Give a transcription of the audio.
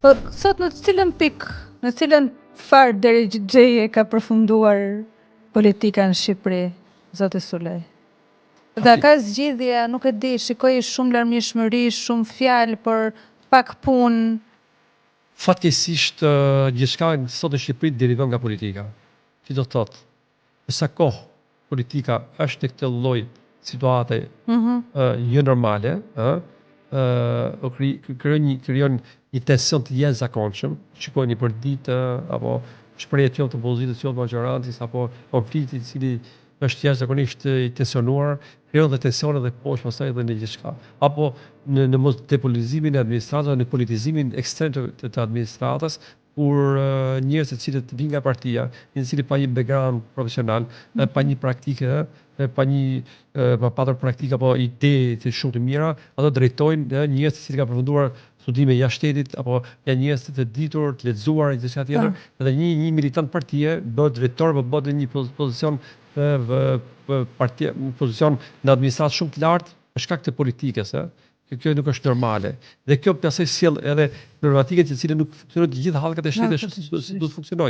Po sot në cilën pikë, në cilën farë deri gjeje ka përfunduar politika në Shqipëri, zoti Sulej? Dhe ka zgjidhje, nuk e di, shikoj shumë larmishmëri, shumë fjalë, por pak punë. Fatkeqësisht gjithçka sot në Shqipëri derivon nga politika. Që do thotë, në sa kohë politika është në këtë lloj situate jo normale, krijon një tension të jashtëzakonshëm, shikojeni për ditë apo shprehje të të opozitës, të majorancës apo konflikti i cili është jashtëzakonisht i tensionuar, krijon dhe tensione dhe poshtë pastaj edhe në gjithçka. Apo në mos depolitizimin e administratës, në politizimin ekstrem të administratës, kur njerëz të cilët vinë nga partia, në cilë pa një background profesional, pa një praktike, pa një patër praktika apo ide të shumë të mira, ato drejtojnë njerëz të cilët kanë përfunduar studime jashtë shtetit apo janë njerëz të ditur, të lexuar diçka tjetër, dhe një militant partie bëhet drejtor apo bëhet në një pozicion pozicion në administratë shumë të lartë për shkak të politikës, kjo nuk është normale. Dhe kjo pastaj sjell edhe problematike të cilën nuk funksionojnë të gjitha hallkat e shtetit, do të funksionojnë.